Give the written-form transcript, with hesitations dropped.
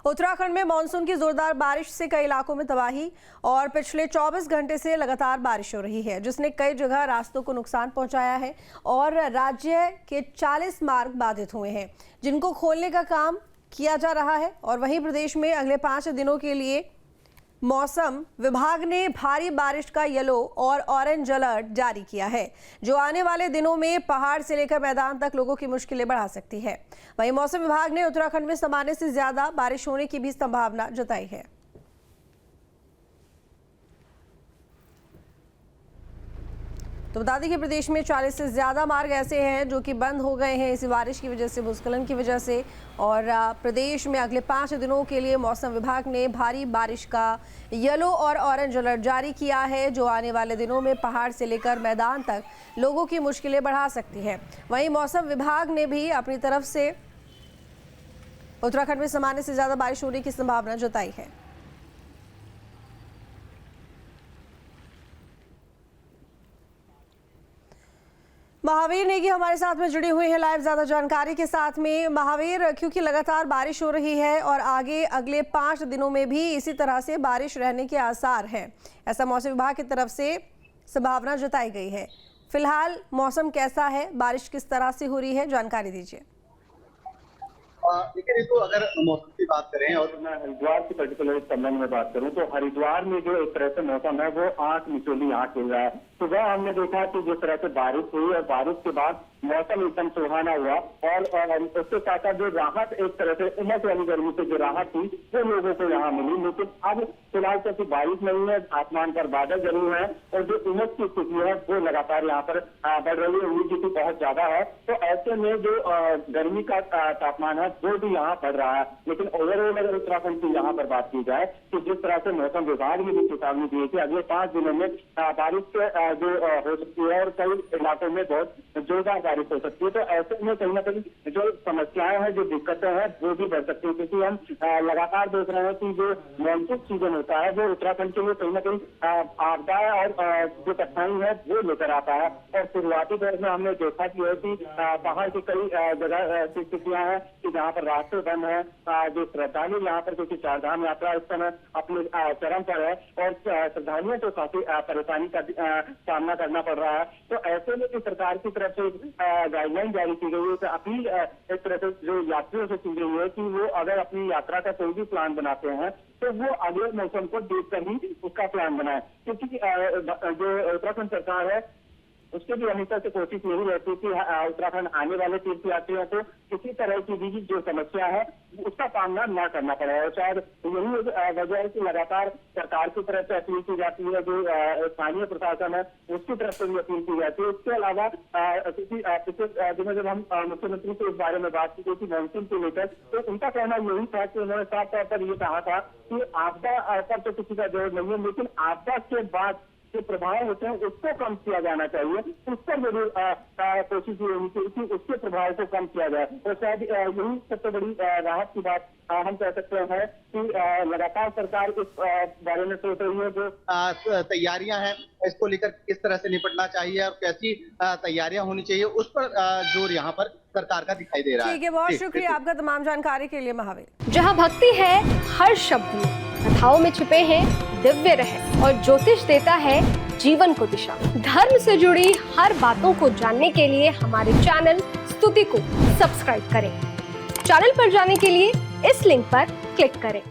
उत्तराखंड में मानसून की जोरदार बारिश से कई इलाकों में तबाही और पिछले 24 घंटे से लगातार बारिश हो रही है, जिसने कई जगह रास्तों को नुकसान पहुंचाया है और राज्य के 40 मार्ग बाधित हुए हैं, जिनको खोलने का काम किया जा रहा है। और वहीं प्रदेश में अगले 5 दिनों के लिए मौसम विभाग ने भारी बारिश का येलो और ऑरेंज अलर्ट जारी किया है, जो आने वाले दिनों में पहाड़ से लेकर मैदान तक लोगों की मुश्किलें बढ़ा सकती है। वहीं मौसम विभाग ने उत्तराखंड में सामान्य से ज्यादा बारिश होने की भी संभावना जताई है। तो बता दें कि प्रदेश में 40 से ज़्यादा मार्ग ऐसे हैं जो कि बंद हो गए हैं इसी बारिश की वजह से, भूस्खलन की वजह से। और प्रदेश में अगले 5 दिनों के लिए मौसम विभाग ने भारी बारिश का येलो और ऑरेंज अलर्ट जारी किया है, जो आने वाले दिनों में पहाड़ से लेकर मैदान तक लोगों की मुश्किलें बढ़ा सकती है। वहीं मौसम विभाग ने भी अपनी तरफ से उत्तराखंड में सामान्य से ज़्यादा बारिश होने की संभावना जताई है। महावीर नेगी हमारे साथ में जुड़ी हुई है लाइव ज्यादा जानकारी के साथ में। महावीर, क्योंकि लगातार बारिश हो रही है और आगे अगले 5 दिनों में भी इसी तरह से बारिश रहने के आसार हैं, ऐसा मौसम विभाग की तरफ से संभावना जताई गई है। फिलहाल मौसम कैसा है, बारिश किस तरह से हो रही है, जानकारी दीजिए। देखिए, तो अगर मौसम की बात करें और मैं हरिद्वार की पर्टिकुलर संबंध में बात करूं तो हरिद्वार में जो एक तरह से मौसम है वो आंख मिचोली यहाँ चल रहा है। सुबह हमने देखा कि जिस तरह से बारिश हुई और बारिश के बाद मौसम एकदम सुहाना हुआ और उसके साथ साथ जो राहत, एक तरह से उमस वाली गर्मी से जो राहत थी वो लोगों को यहाँ मिली। लेकिन अब फिलहाल क्योंकि बारिश नहीं है, आसमान पर बादल जरूर है और जो उमस की स्थिति है वो लगातार यहाँ पर बढ़ रही है, ह्यूमिडिटी बहुत ज्यादा है। तो ऐसे में जो गर्मी का तापमान है वो भी यहाँ बढ़ रहा है। लेकिन ओवरऑल अगर उत्तराखंड की यहाँ पर बात की जाए तो जिस तरह से मौसम विभाग ने भी चेतावनी दी थी अगले 5 दिनों में बारिश जो हो सकती है और कई इलाकों में बहुत जोरदार बारिश हो सकती है। तो ऐसे में कहीं ना कहीं जो समस्याएं हैं, जो दिक्कतें हैं वो भी बढ़ सकती है, क्योंकि हम लगातार देख रहे हैं कि जो मानसून सीजन होता है वो उत्तराखंड के लिए कहीं ना कहीं आपदाएं और जो कठिनाई है वो लेकर आता है। और शुरुआती दौर में हमने देखा कि पहाड़ की कई जगह ऐसी स्थितियां हैं कि जहाँ पर रास्ते बंद है, जो श्रद्धालु यहाँ पर, क्योंकि चारधाम यात्रा इस समय अपने चरम पर है और श्रद्धालुओं को काफी परेशानी का सामना करना पड़ रहा है। तो ऐसे में सरकार की तरफ से गाइडलाइन जारी की गई है, तो अपील एक तरह से जो यात्रियों से की गई है कि वो अगर अपनी यात्रा का कोई भी प्लान बनाते हैं तो वो अगले मौसम को देखकर ही उसका प्लान बनाए, क्योंकि जो उत्तराखंड सरकार है उसके भी हमेशा से कोशिश यही रहती कि उत्तराखंड आने वाले तीर्थयात्रियों को किसी तरह की भी जो समस्या है उसका सामना न करना पड़े। और शायद यही वजह है कि लगातार सरकार की तरफ से अपील की जाती है, जो स्थानीय प्रशासन है उसकी तरफ से भी अपील की जाती है। इसके अलावा पिछले दिनों जब हम मुख्यमंत्री से इस बारे में बात की गई थी मानसून को लेकर, तो उनका कहना यही था कि उन्होंने साफ तौर पर ये कहा था कि आपदा पर तो किसी का जोर नहीं है, लेकिन आपदा के बाद जो प्रभाव होते हैं उसको कम किया जाना चाहिए, उस पर जरूर कोशिश होनी चाहिए कि उसके प्रभाव को कम किया जाए। तो शायद यही सबसे बड़ी राहत की बात हम कह सकते हैं कि लगातार सरकार इस बारे में सोच रही है। जो तैयारियां हैं इसको लेकर किस तरह से निपटना चाहिए और कैसी तैयारियां होनी चाहिए, उस पर जोर यहाँ पर सरकार का दिखाई दे रहा है। ठीक है, बहुत शुक्रिया आपका तमाम जानकारी के लिए महावीर। जहाँ भक्ति है हर शब्द में, कथाओं में छिपे हैं दिव्य रहस्य और ज्योतिष देता है जीवन को दिशा। धर्म से जुड़ी हर बातों को जानने के लिए हमारे चैनल स्तुति को सब्सक्राइब करें। चैनल पर जाने के लिए इस लिंक पर क्लिक करें।